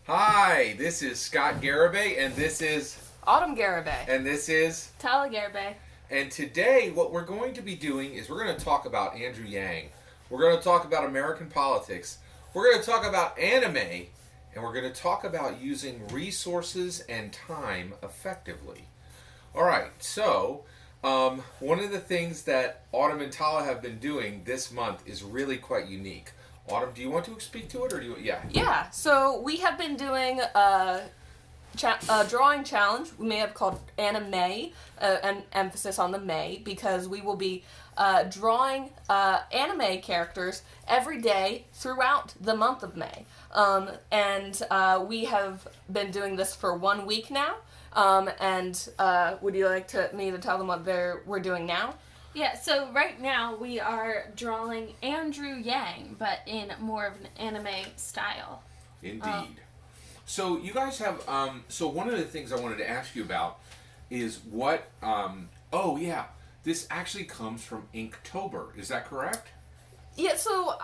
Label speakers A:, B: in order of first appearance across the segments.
A: Hi, this is Scott Garibay, and this is
B: Autumn Garibay.
A: and this is
C: Tala Garibay.
A: and today what we're going to be doing is we're going to talk about Andrew Yang. We're going to talk about American politics. We're going to talk about anime, and we're going to talk about using resources and time effectively. All right, so one of the things that Autumn and Tala have been doing this month is really quite unique. Autumn, do you want to speak to it, or do you? Yeah.
B: Yeah, so we have been doing a drawing challenge. We may have called anime, an emphasis on the May, because we will be drawing anime characters every day throughout the month of May. And we have been doing this for 1 week now. Would you like me to tell them what we're doing now?
C: Yeah, so right now we are drawing Andrew Yang, but in more of an anime style.
A: Indeed. So you guys have. So one of the things I wanted to ask you about is what. Oh yeah, this actually comes from Inktober. Is that correct?
B: Yeah, so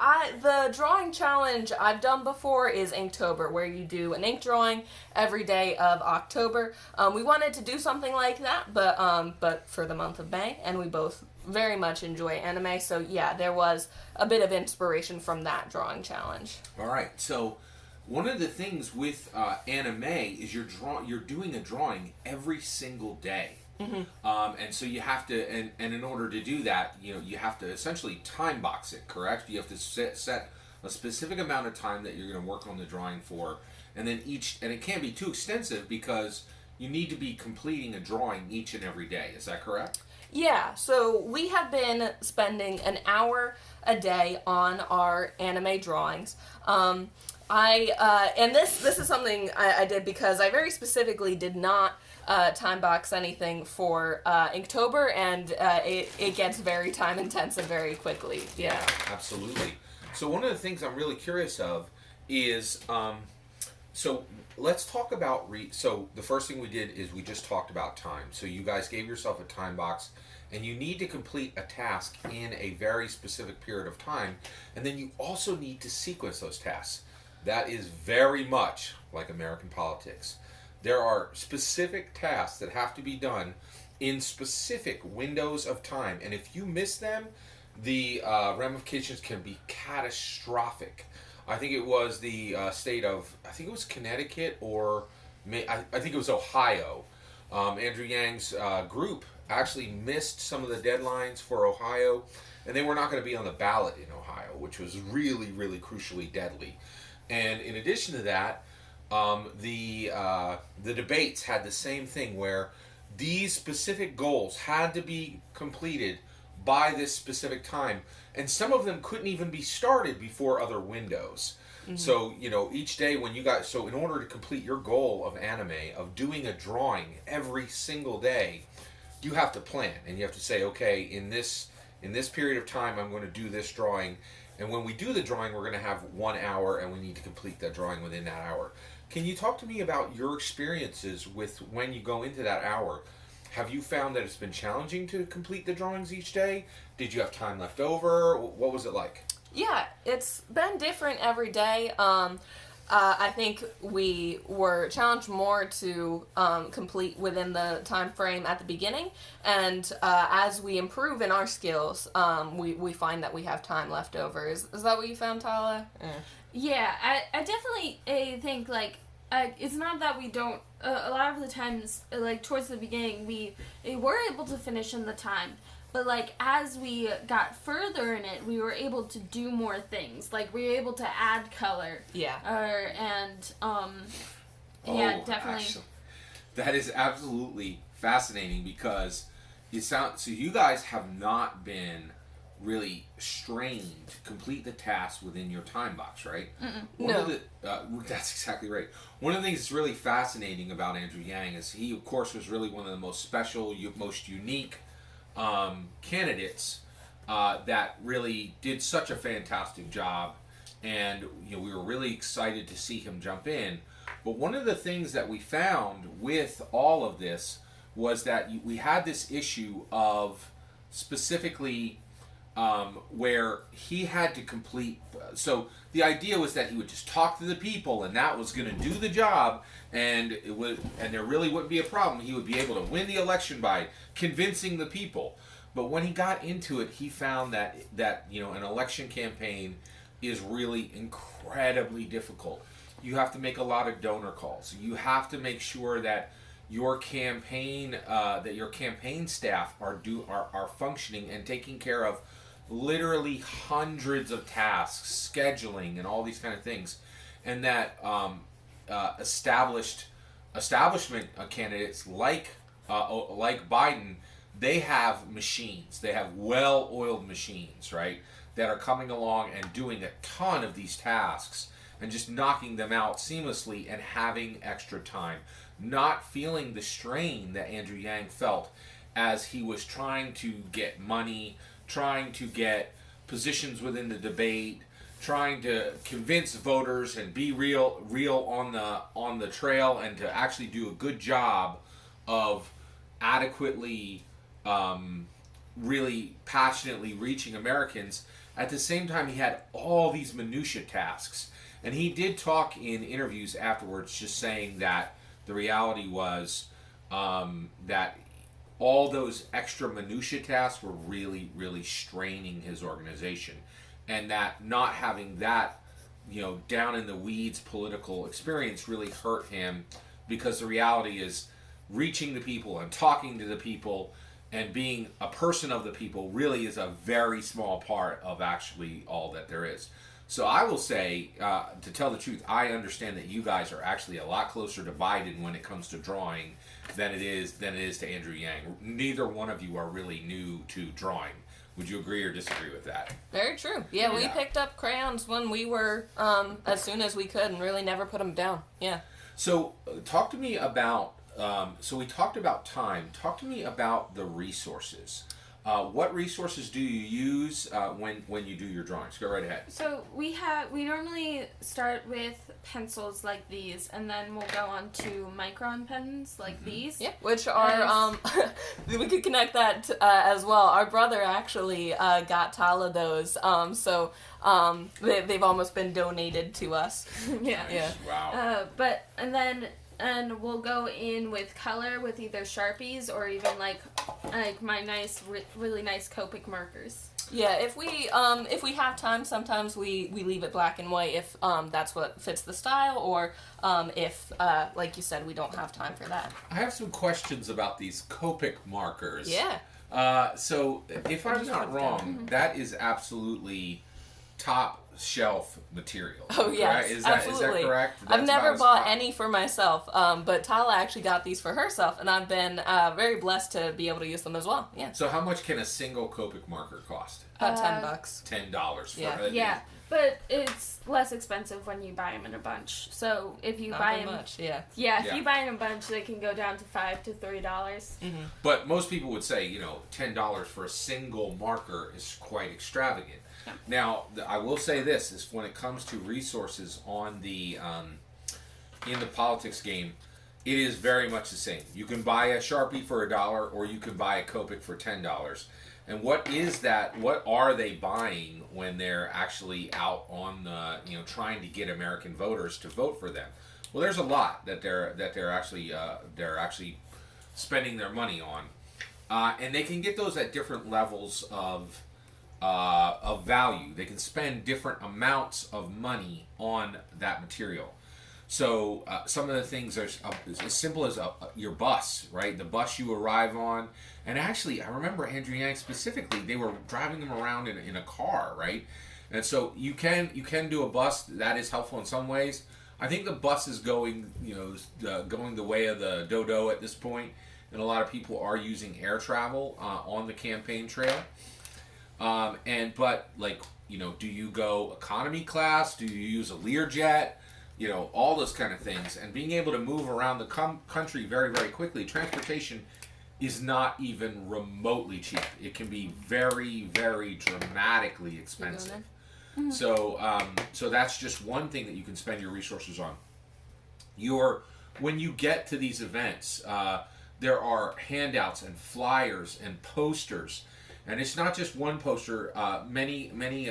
B: the drawing challenge I've done before is Inktober, where you do an ink drawing every day of October. We wanted to do something like that, but for the month of May, and we both very much enjoy anime, so yeah, there was a bit of inspiration from that drawing challenge.
A: All right. So one of the things with anime is you're doing a drawing every single day. And so you have to, and in order to do that, you have to essentially time box it, correct? You have to set a specific amount of time that you're going to work on the drawing for, and then and it can't be too extensive because you need to be completing a drawing each and every day. Is that correct?
B: Yeah, so we have been spending an hour a day on our anime drawings. And this is something I did because I very specifically did not time box anything for Inktober, and it gets very time intensive very quickly. Yeah,
A: absolutely. So one of the things I'm really curious of is so let's talk about so the first thing we did is we just talked about time. So you guys gave yourself a time box, and you need to complete a task in a very specific period of time, and then you also need to sequence those tasks. That is very much like American politics. There are specific tasks that have to be done in specific windows of time, and if you miss them, the ramifications can be catastrophic. I think it was the state of, I think it was Connecticut, or I think it was Ohio. Andrew Yang's group actually missed some of the deadlines for Ohio, and they were not going to be on the ballot in Ohio, which was really, really crucially deadly. And in addition to that, the debates had the same thing where these specific goals had to be completed by this specific time, and some of them couldn't even be started before other windows. Mm-hmm. So each day when you got in order to complete your goal of anime of doing a drawing every single day, you have to plan, and you have to say, okay, in this period of time I'm going to do this drawing. And when we do the drawing, we're going to have 1 hour, and we need to complete that drawing within that hour. Can you talk to me about your experiences with when you go into that hour? Have you found that it's been challenging to complete the drawings each day? Did you have time left over? What was it like?
B: Yeah, it's been different every day. I think we were challenged more to complete within the time frame at the beginning, and as we improve in our skills, we find that we have time left over. Is that what you found, Tala?
C: Yeah, I definitely think it's not that we don't. A lot of the times, towards the beginning, we were able to finish in the time. But, as we got further in it, we were able to do more things. We were able to add color.
B: Yeah.
C: Yeah, definitely.
A: Actually, that is absolutely fascinating because so you guys have not been really strained to complete the task within your time box, right?
B: No.
A: That's exactly right. One of the things that's really fascinating about Andrew Yang is he, of course, was really one of the most special, most unique candidates that really did such a fantastic job, and we were really excited to see him jump in. But one of the things that we found with all of this was that we had this issue of specifically where he had to complete. So the idea was that he would just talk to the people, and that was going to do the job, and there really wouldn't be a problem. He would be able to win the election by convincing the people. But when he got into it, he found that an election campaign is really incredibly difficult. You have to make a lot of donor calls. You have to make sure that your campaign staff are functioning and taking care of literally hundreds of tasks, scheduling, and all these kind of things, and that establishment candidates like Biden, they have machines. They have well-oiled machines, right, that are coming along and doing a ton of these tasks and just knocking them out seamlessly and having extra time, not feeling the strain that Andrew Yang felt as he was trying to get money, trying to get positions within the debate, trying to convince voters and be real on the trail, and to actually do a good job of adequately, really passionately reaching Americans. At the same time, he had all these minutia tasks, and he did talk in interviews afterwards, just saying that the reality was that all those extra minutia tasks were really, really straining his organization, and that not having that, down in the weeds political experience really hurt him, because the reality is reaching the people and talking to the people and being a person of the people really is a very small part of actually all that there is. So I will say, to tell the truth, I understand that you guys are actually a lot closer to Biden when it comes to drawing than it is to Andrew Yang. Neither one of you are really new to drawing. Would you agree or disagree with that?
B: Very true. Yeah, we picked up crayons when we were, as soon as we could, and really never put them down. Yeah.
A: So talk to me about, so we talked about time. Talk to me about the resources. What resources do you use when you do your drawings? Go right ahead.
C: So we normally start with pencils like these, and then we'll go on to micron pens like these.
B: Yeah, which are we could connect that as well. Our brother actually got Tala those, so they've almost been donated to us.
C: Yeah.
A: Wow.
C: And we'll go in with color with either Sharpies or even like my nice, really nice Copic markers.
B: Yeah, if we have time, sometimes we leave it black and white if that's what fits the style, or if like you said, we don't have time for that.
A: I have some questions about these Copic markers.
B: Yeah.
A: So if I'm not wrong, that is absolutely top shelf material.
B: Oh yes,
A: right? Is
B: absolutely.
A: that correct?
B: I've never bought any for myself, but Tala actually got these for herself, and I've been very blessed to be able to use them as well. Yeah.
A: So how much can a single Copic marker cost?
B: About $10.
A: $10 for
B: Yeah.
A: it.
C: Yeah, but it's less expensive when you buy them in a bunch. So if you buy them,
B: much, yeah.
C: If you buy in a bunch, they can go down to $5 to $3.
B: Mm-hmm.
A: But most people would say, $10 for a single marker is quite extravagant.
C: Yeah.
A: Now, I will say this: is when it comes to resources on the in the politics game, it is very much the same. You can buy a Sharpie for $1, or you can buy a Copic for $10. And what is that? What are they buying when they're actually out on the trying to get American voters to vote for them? Well, there's a lot that they're actually spending their money on, and they can get those at different levels of value. They can spend different amounts of money on that material. So some of the things are as simple as your bus, right? The bus you arrive on. And actually, I remember Andrew Yang specifically, they were driving them around in a car, right? And so you can do a bus. That is helpful in some ways. I think the bus is going the way of the dodo at this point, and a lot of people are using air travel on the campaign trail. Do you go economy class? Do you use a Learjet? All those kind of things. And being able to move around the country very, very quickly. Transportation is not even remotely cheap. It can be very, very dramatically expensive. Mm-hmm. So that's just one thing that you can spend your resources on. When you get to these events, there are handouts and flyers and posters. And it's not just one poster. Many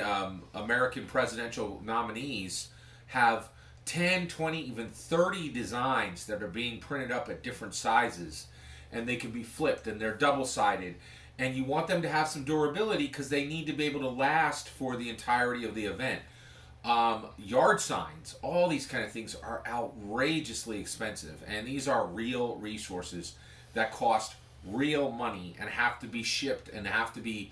A: American presidential nominees have 10, 20, even 30 designs that are being printed up at different sizes, and they can be flipped, and they're double-sided. And you want them to have some durability because they need to be able to last for the entirety of the event. Yard signs, all these kind of things are outrageously expensive, and these are real resources that cost real money and have to be shipped and have to be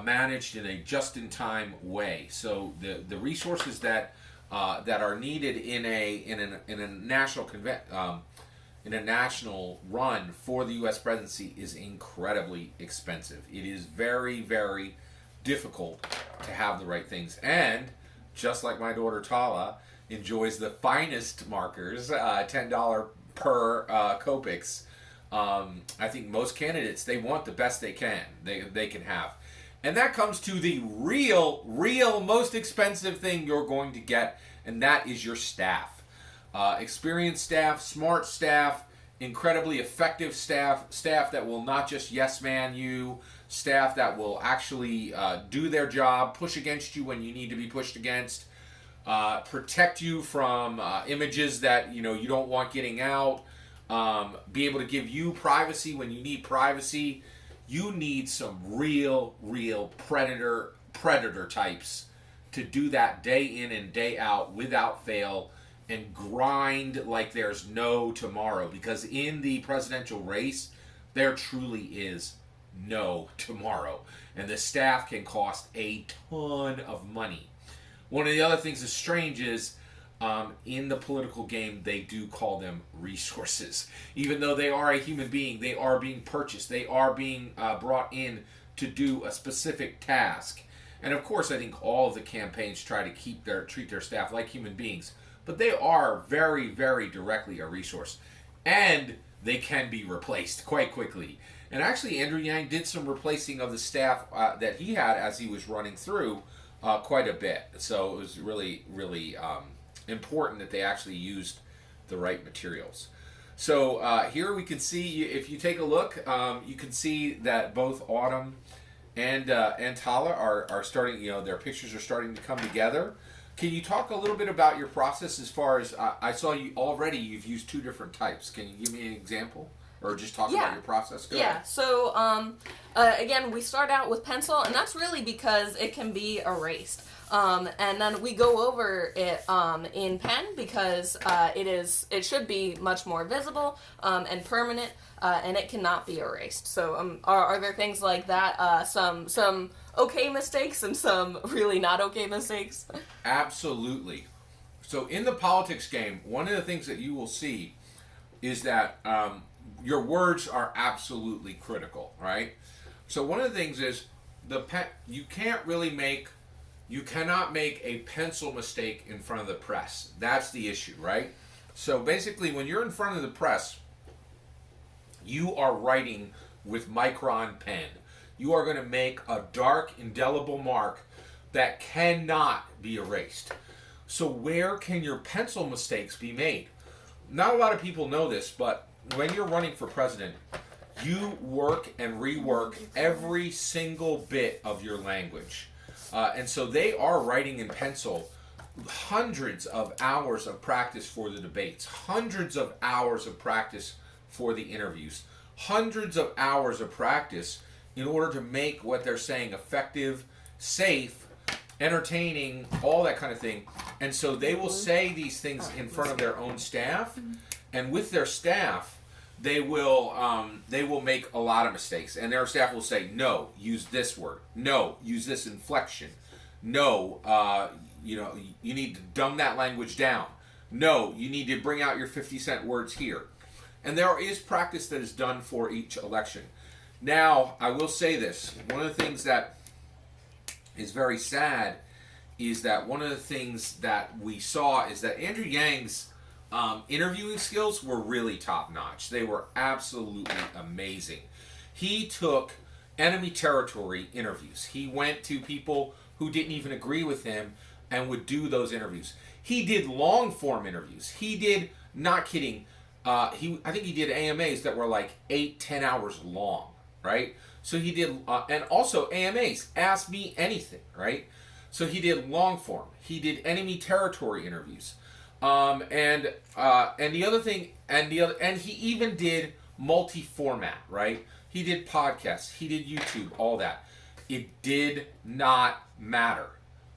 A: managed in a just-in-time way. So the resources that are needed in a national in a national run for the U.S. presidency is incredibly expensive. It is very, very difficult to have the right things. And just like my daughter Tala enjoys the finest markers, $10 per Copics, I think most candidates, they want the best they can have. And that comes to the real most expensive thing you're going to get, and that is your staff. Experienced staff, smart staff, incredibly effective staff that will not just yes man you, staff that will actually do their job, push against you when you need to be pushed against, protect you from images that you don't want getting out, be able to give you privacy when you need privacy. You need some real predator types to do that day in and day out without fail, and grind like there's no tomorrow, because in the presidential race there truly is no tomorrow, and the staff can cost a ton of money. One of the other things that's strange is in the political game they do call them resources. Even though they are a human being, they are being purchased, they are being brought in to do a specific task. And of course I think all of the campaigns try to treat their staff like human beings, but they are very, very directly a resource. And they can be replaced quite quickly. And actually, Andrew Yang did some replacing of the staff that he had as he was running through quite a bit. So it was really, really important that they actually used the right materials. So here we can see, if you take a look, you can see that both Autumn and Tala are starting, their pictures are starting to come together. Can you talk a little bit about your process as far as, I saw you've used two different types. Can you give me an example? Or just talk about your process? Go ahead.
B: So again, we start out with pencil, and that's really because it can be erased. And then we go over it in pen because it should be much more visible and permanent, and it cannot be erased. So are there things like that? Some okay mistakes and some really not okay mistakes?
A: Absolutely. So in the politics game, one of the things that you will see is that your words are absolutely critical, right? So one of the things is you cannot make a pencil mistake in front of the press. That's the issue, right? So basically, when you're in front of the press, you are writing with micron pen. You are going to make a dark, indelible mark that cannot be erased. So where can your pencil mistakes be made? Not a lot of people know this, but when you're running for president, you work and rework every single bit of your language. And so they are writing in pencil hundreds of hours of practice for the debates, hundreds of hours of practice for the interviews, hundreds of hours of practice in order to make what they're saying effective, safe, entertaining, all that kind of thing. And so they will say these things in front of their own staff, and with their staff, they will make a lot of mistakes, and their staff will say, no, use this word, no, use this inflection, no, you need to dumb that language down, no, you need to bring out your 50-cent words here. And there is practice that is done for each election. Now, I will say this, one of the things that is very sad is that one of the things that we saw is that Andrew Yang's interviewing skills were really top-notch. They were absolutely amazing. He took enemy territory interviews. He went to people who didn't even agree with him and would do those interviews. He did long-form interviews. He did, not kidding, I think he did AMAs that were like 8-10 hours long. right? So he did, and also AMAs, Ask Me Anything, right? So he did long form. He did enemy territory interviews, and the other thing, and he even did multi-format, right? He did podcasts, he did YouTube, all that. It did not matter.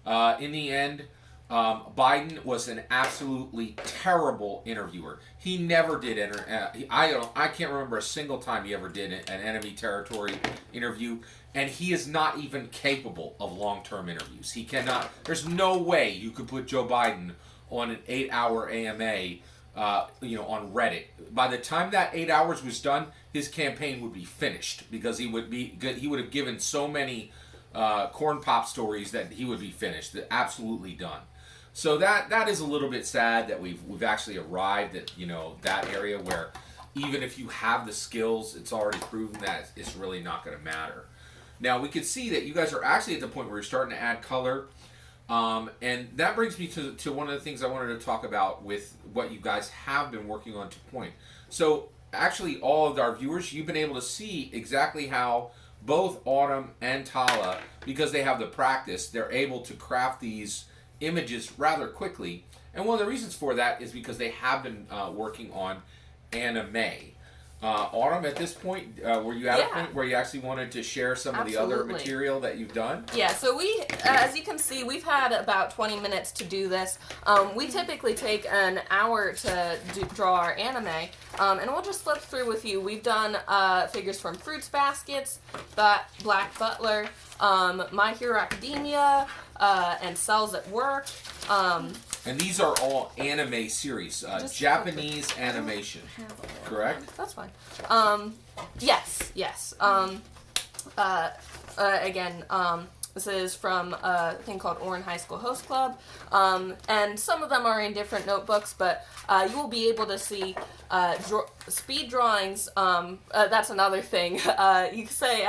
A: In the end, Biden was an absolutely terrible interviewer. He never did I can't remember a single time he ever did an enemy territory interview, and he is not even capable of long-term interviews. He cannot. There's no way you could put Joe Biden on an 8-hour AMA, on Reddit. By the time that 8 hours was done, his campaign would be finished because he would have given so many corn pop stories that he would be finished, absolutely done. So that is a little bit sad that we've actually arrived at that area where even if you have the skills, it's already proven that it's really not going to matter. Now we can see that you guys are actually at the point where you're starting to add color, and that brings me to one of the things I wanted to talk about with what you guys have been working on to point. So actually, all of our viewers, you've been able to see exactly how both Autumn and Tala, because they have the practice, they're able to craft these images rather quickly. And one of the reasons for that is because they have been working on anime. Autumn, at this point, were you at a point where you actually wanted to share some of the other material that you've done?
B: Yeah, so we, as you can see, we've had about 20 minutes to do this. We typically take an hour to draw our anime, and we'll just flip through with you. We've done figures from Fruits Baskets, Black Butler, My Hero Academia, and Cells at Work.
A: And these are all anime series, Japanese animation, correct?
B: That's fine. Yes. Again, this is from a thing called Orin High School Host Club, and some of them are in different notebooks, but you will be able to see speed drawings. That's another thing. You could say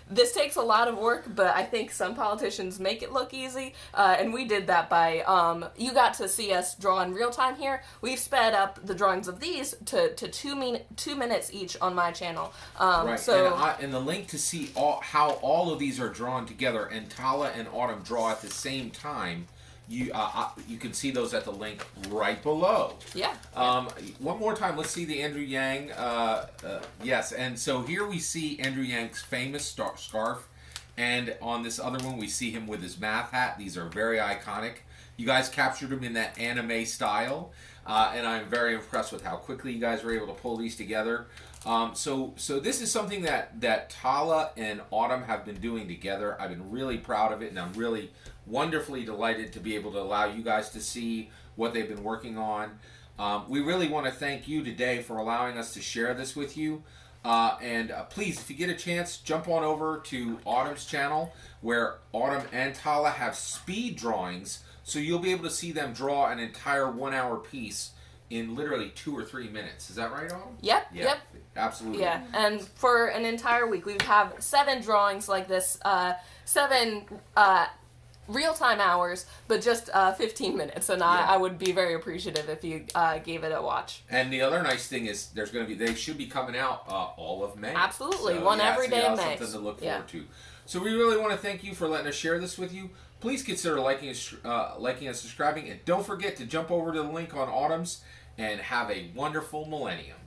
B: this takes a lot of work, but I think some politicians make it look easy, and we did that by, you got to see us draw in real time here. We've sped up the drawings of these to 2 minutes each on my channel.
A: Right,
B: so,
A: and the link to see how all of these are drawn together, and Tala and Autumn draw at the same time, you can see those at the link right below.
B: Yeah.
A: One more time, let's see the Andrew Yang. Yes, and so here we see Andrew Yang's famous scarf, and on this other one we see him with his math hat. These are very iconic. You guys captured him in that anime style, and I'm very impressed with how quickly you guys were able to pull these together. So this is something that Tala and Autumn have been doing together. I've been really proud of it, and I'm really wonderfully delighted to be able to allow you guys to see what they've been working on. We really want to thank you today for allowing us to share this with you. And please, if you get a chance, jump on over to Autumn's channel, where Autumn and Tala have speed drawings, so you'll be able to see them draw an entire 1 hour piece in literally 2 or 3 minutes. Is that right, Autumn?
B: Yep.
A: Absolutely.
B: Yeah, and for an entire week, we have 7 drawings like this, 7 real-time hours, but just 15 minutes, and I would be very appreciative if you gave it a watch.
A: And the other nice thing is they should be coming out all of May.
B: Absolutely, so, one every day in May.
A: Something to look forward to. So we really want to thank you for letting us share this with you. Please consider liking and subscribing, and don't forget to jump over to the link on Autumn's and have a wonderful millennium.